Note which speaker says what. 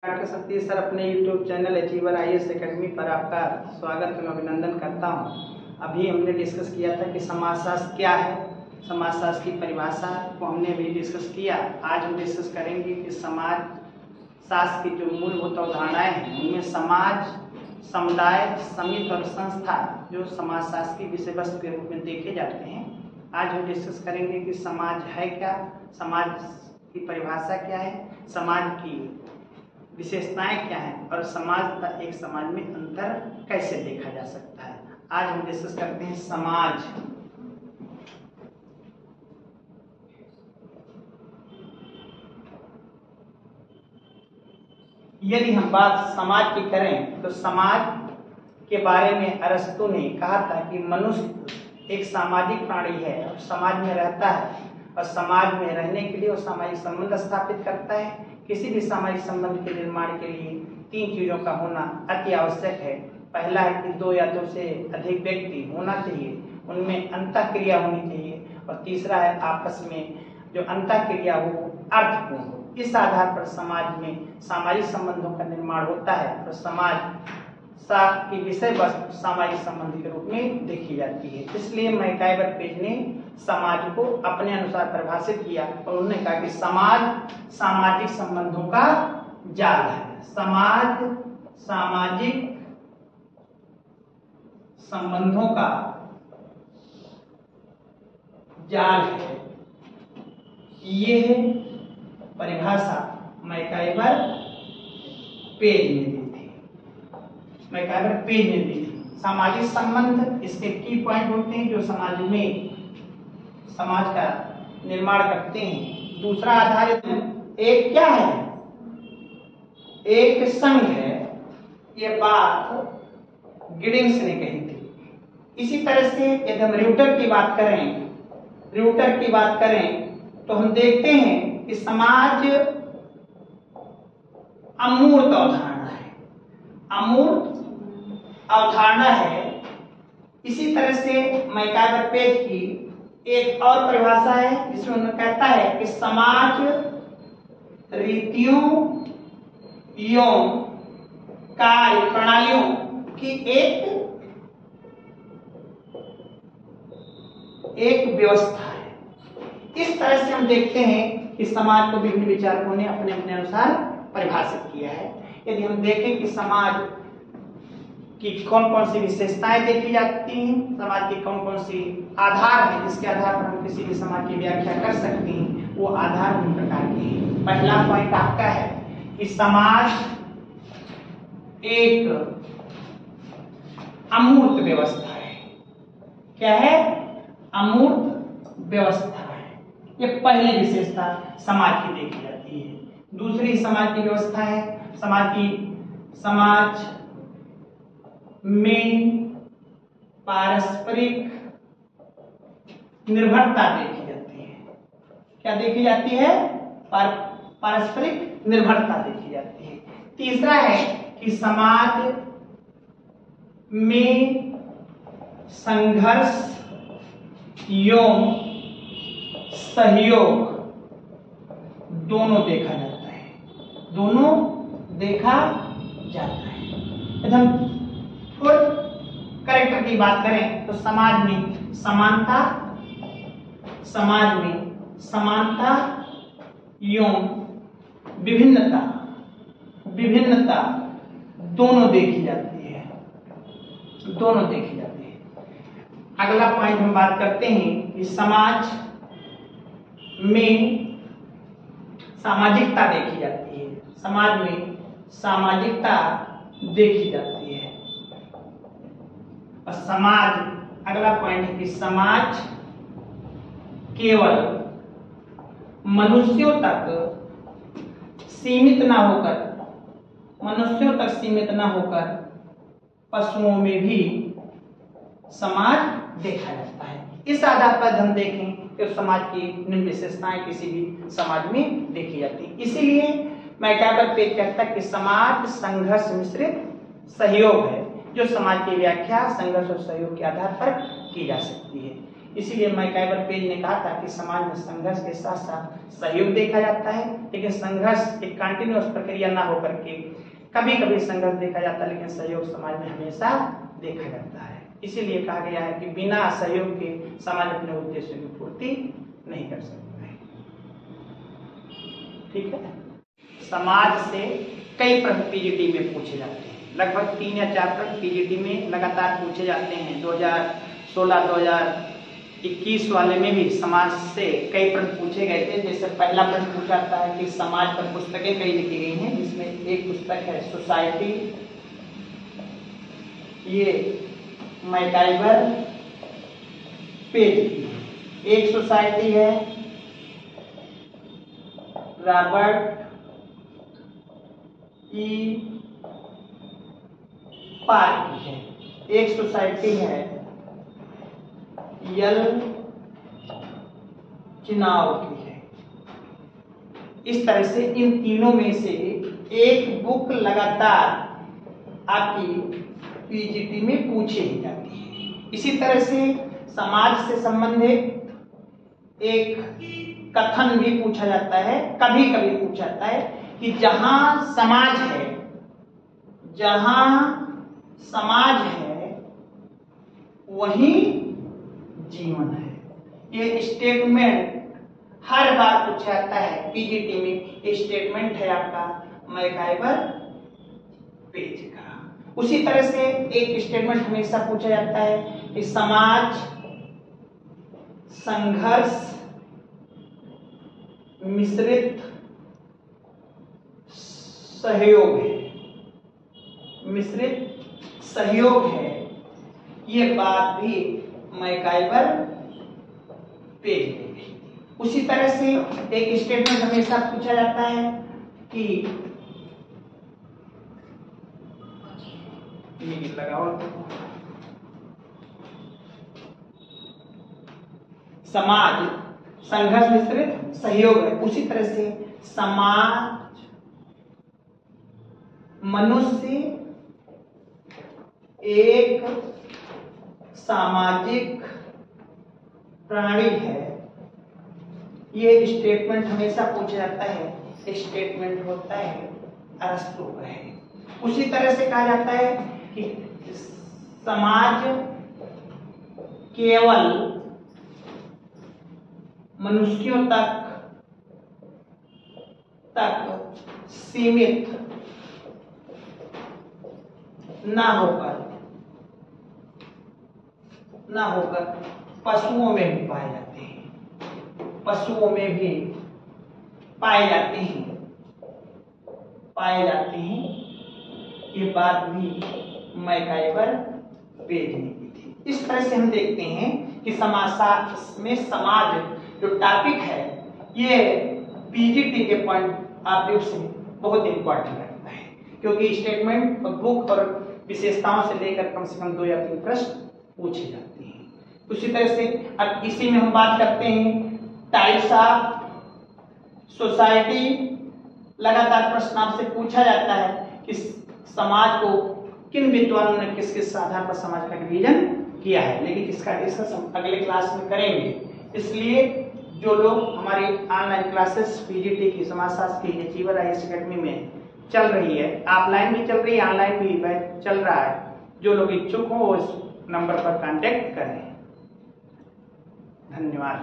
Speaker 1: Doctor Satish sir अपने YouTube channel achiever IAS academy पर आपका स्वागत एवं अभिनंदन करता हूं। अभी हमने डिस्कस किया था कि समाजशास्त्र क्या है, समाजशास्त्र की परिभाषा को हमने अभी डिस्कस किया। आज हम डिस्कस करेंगे कि समाज शास्त्र की जो मूलभूत अवधारणाएं हैं उनमें समाज, समुदाय, समिति और संस्था जो समाजशास्त्र की विषय वस्तु के रूप में देखे जाते हैं, आज हम डिस्कस करेंगे कि समाज है क्या, समाज की परिभाषा क्या है, समाज की विशेषताएं क्या हैं और समाज तथा एक समाज में अंतर कैसे देखा जा सकता है। आज हम डिस्कस करते हैं समाज। यदि हम बात समाज की करें तो समाज के बारे में अरस्तु ने कहा था कि मनुष्य एक सामाजिक प्राणी है और समाज में रहता है और समाज में रहने के लिए वो सामाजिक संबंध स्थापित करता है। किसी भी सामाजिक संबंध के निर्माण के लिए तीन चीजों का होना अति आवश्यक है। पहला है कि दो या दो से अधिक व्यक्ति होना चाहिए, उनमें अंतःक्रिया होनी चाहिए, और तीसरा है आपस में जो अंतःक्रिया हो अर्थपूर्ण हो। इस आधार पर समाज में सामाजिक संबंधों का निर्माण होता है और समाज शास्त्र की विषय वस्तु सामाजिक संबंध के रूप में देखी जाती है। इसलिए मैकाइवर पेज ने समाज को अपने अनुसार परिभाषित किया और उन्होंने कहा कि समाज सामाजिक संबंधों का जाल है। समाज सामाजिक संबंधों का जाल है। ये परिभाषा मैकाइवर पेज ने दी थी। मैकाइवर पेज ने दी थी। सामाजिक संबंध इसके की पॉइंट होते हैं जो समाज में समाज का निर्माण करते हैं। दूसरा आधारित एक क्या है, एक संघ है। ये बात गिडिंग्स ने कही थी। इसी तरह से यदि हम र्यूटर की बात करें तो हम देखते हैं कि समाज अमूर्त अवधारणा है, अमूर्त अवधारणा है। इसी तरह से मैकाइवर पेज की एक और परिभाषा है जिसमें उन्होंने कहता है कि समाज रीतियों एवं कार्य प्रणालियों की एक व्यवस्था है। इस तरह से हम देखते हैं कि समाज को विभिन्न विचारकों ने अपने अपने अनुसार परिभाषित किया है। यदि हम देखें कि समाज की कौन कौन सी विशेषताएं देखी जाती हैं, समाज की कौन कौन सी आधार है जिसके आधार पर हम किसी भी समाज की व्याख्या कर सकते हैं, वो आधार विभिन्न प्रकार के हैं। पहला पॉइंट आपका है कि समाज एक अमूर्त व्यवस्था है। क्या है? अमूर्त व्यवस्था है। ये पहली विशेषता समाज की देखी जाती है। दूसरी समाज की व्यवस्था है समाज में पारस्परिक निर्भरता देखी जाती है। क्या देखी जाती है? पारस्परिक निर्भरता देखी जाती है। तीसरा है कि समाज में संघर्ष एवं सहयोग दोनों देखा जाता है, दोनों देखा जाता है। यदि हम कैरेक्टर की बात करें तो समाज में समानता एवं विभिन्नता दोनों देखी जाती है, अगला पॉइंट हम बात करते हैं कि समाज में सामाजिकता देखी जाती है। समाज में सामाजिकता देखी जाती है और अगला पॉइंट है कि समाज केवल मनुष्यों तक सीमित ना होकर पशुओं में भी समाज देखा जाता है। इस आधार पर हम देखें कि समाज की निम्न विशेषताएं किसी भी समाज में देखी जाती है। इसीलिए मैकाइवर पेज कहता है कि समाज संघर्ष मिश्रित सहयोग है, जो समाज की व्याख्या संघर्ष और सहयोग के आधार पर की जा सकती है। इसीलिए मैकाइवर पेज ने कहा था कि समाज में संघर्ष के साथ साथ सहयोग देखा जाता है, लेकिन संघर्ष एक कंटिन्यूअस प्रक्रिया ना होकर के कभी कभी संघर्ष देखा जाता है, लेकिन सहयोग समाज में हमेशा देखा जाता है। इसीलिए कहा गया है कि बिना सहयोग के समाज अपने उद्देश्यों की पूर्ति नहीं कर सकता है। ठीक है। समाज से कई प्रश्न पीजीटी में पूछे जाते हैं, लगभग 3 या 4 प्रश्न पीजीटी में लगातार पूछे जाते हैं। 2016 2021 वाले में भी समाज से कई प्रश्न पूछे गए थे। जैसे पहला प्रश्न पूछा जाता है कि समाज पर पुस्तकें कई लिखी गई हैं, जिसमें एक पुस्तक है सोसाइटी, ये मैकाइवर पेज की है। एक सोसाइटी है रॉबर्ट ई पार्क की है। एक सोसाइटी है यल चुनाव की है। इस तरह से इन तीनों में से एक बुक लगातार आपकी पीजीटी में पूछी ही जाती है। इसी तरह से समाज से संबंधित एक कथन भी पूछा जाता है, कभी कभी पूछा जाता है कि जहां समाज है, जहां समाज है वहीं जीवन है। ये स्टेटमेंट हर बार पूछा जाता है पीजीटी में। ये स्टेटमेंट है आपका मैकाइवर पेज का। उसी तरह से एक स्टेटमेंट हमेशा पूछा जाता है कि समाज संघर्ष मिश्रित सहयोग है, मिश्रित सहयोग है। ये बात भी मैकाइवर पेज में गई। उसी तरह से एक स्टेटमेंट हमेशा पूछा जाता है कि लगाओ समाज संघर्ष मिश्रित सहयोग है। उसी तरह से समाज मनुष्य एक सामाजिक प्राणी है। ये स्टेटमेंट हमेशा पूछा जाता है। स्टेटमेंट होता है अरस्तु का है। उसी तरह से कहा जाता है कि समाज केवल मनुष्यों तक सीमित ना होकर पशुओं में भी पाए जाते हैं, पशुओं में भी पाए जाते हैं। ये बात भी मैकाइवर पेज ने की थी। इस तरह से हम देखते हैं कि समाजशास्त्र में समाज जो टॉपिक है, ये पीजीटी के पॉइंट ऑफ व्यू से बहुत इंपॉर्टेंट रहता है, क्योंकि स्टेटमेंट और बुक और विशेषताओं से लेकर कम से कम 2 या 3 प्रश्न पूछे जाते हैं। उसी तरह से अब इसी में हम बात करते हैं टाइप्स ऑफ सोसाइटी। लगातार प्रश्न आपसे पूछा जाता है कि समाज को किन विद्वानों ने किस किस आधार पर समाज का डिवीजन किया है, लेकिन इसका डिस्कस हम अगले क्लास में करेंगे। इसलिए जो लोग हमारी ऑनलाइन क्लासेस पीजीटी की समाजशास्त्र की अचीवर आईएएस एकेडमी में चल रही है, ऑफलाइन भी चल रही है, ऑनलाइन भी बैच चल रहा है, जो लोग इच्छुक हो उस नंबर पर कांटेक्ट करें। धन्यवाद।